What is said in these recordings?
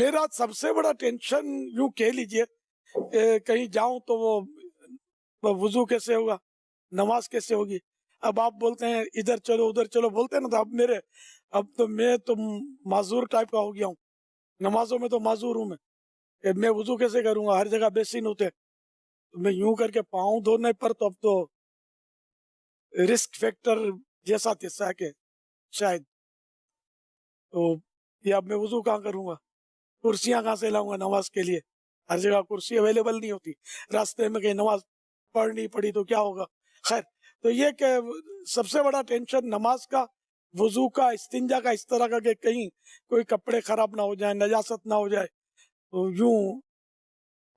मेरा सबसे बड़ा टेंशन यूं कह लीजिए, कहीं जाऊं तो वो वुजू कैसे होगा, नमाज कैसे होगी। अब आप बोलते हैं इधर चलो उधर चलो बोलते हैं ना, तो अब तो मैं तो माजूर टाइप का हो गया हूँ, नमाजों में तो माजूर हूँ मैं। मैं वुजू कैसे करूंगा, हर जगह बेसिन होते हैं, तो मैं यूं करके पाँव धोने पर तो अब तो रिस्क फैक्टर जैसा तिस्सा के शायद। तो ये अब मैं वुजू कहाँ करूंगा, कुर्सियां कहाँ से लाऊंगा नमाज के लिए, हर जगह कुर्सी अवेलेबल नहीं होती, रास्ते में कहीं नमाज पढ़नी पड़ी तो क्या होगा। खैर, तो ये कि सबसे बड़ा टेंशन नमाज का, वुजू का, इस्तिंजा का, इस तरह का कि कहीं कोई कपड़े खराब ना हो जाए, नजासत ना हो जाए। तो यूं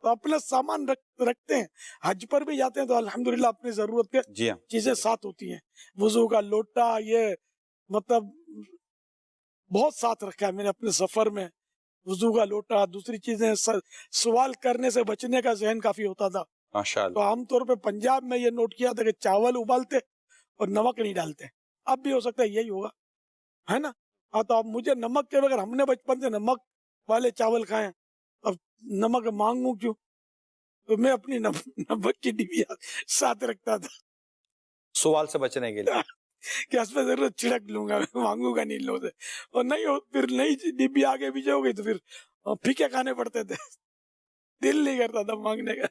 तो अपना सामान रखते हैं, हज पर भी जाते हैं तो अल्हम्दुलिल्लाह अपनी जरूरत के जी हाँ। चीजें साथ होती हैं। वुजू का लोटा, ये मतलब बहुत साथ रखा है मैंने अपने सफर में, वुजू का लोटा, दूसरी चीजें सवाल करने से बचने का जहन काफी होता था। तो माशाल्लाह। आमतौर पे पंजाब में ये नोट किया था कि चावल उबालते और नमक नहीं डालते। अब भी हो सकता है यही होगा, है ना। हाँ, तो अब मुझे नमक के बगैर, हमने बचपन से नमक वाले चावल खाए हैं, अब नमक मांगू क्यों। तो मैं अपनी नमक की डिबिया साथ रखता था सवाल से बचने के लिए। कि इसमें जरूरत छिड़क लूंगा, मैं मांगूंगा नहीं लोगों से। और नहीं हो, फिर नई डिब्बी आगे पीछे हो गई तो फिर फीके खाने पड़ते थे दिल नहीं करता था मांगने का।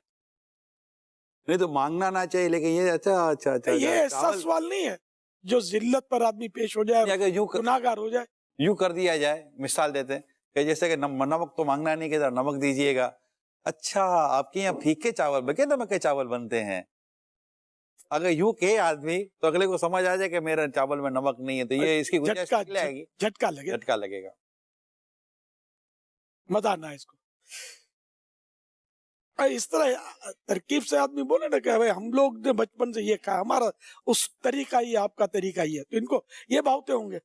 नहीं तो मांगना ना चाहिए, लेकिन ये अच्छा अच्छा अच्छा ये अच्छा, ऐसा चावल सवाल नहीं है जो जिल्लत पर आदमी पेश हो जाए, अगर गुनाहगार हो जाए। यूं कर दिया जाए, मिसाल देते हैं कि जैसे कि नमक तो मांगना नहीं, कहता नमक दीजिएगा। अच्छा, आपके यहाँ फीके चावल, बगैर नमक के चावल बनते हैं। अगर यूं कहे आदमी तो अगले को समझ आ जाए कि मेरे चावल में नमक नहीं है, तो ये इसकी गुंजाइश निकल आएगी, झटका लगे, झटका लगेगा। मजा ना इसको। इस तरह तरकीब से आदमी बोले ना कि भाई हम लोग ने बचपन से ये खाया, हमारा उस तरीका ही आपका तरीका ही है, तो इनको ये भावते होंगे।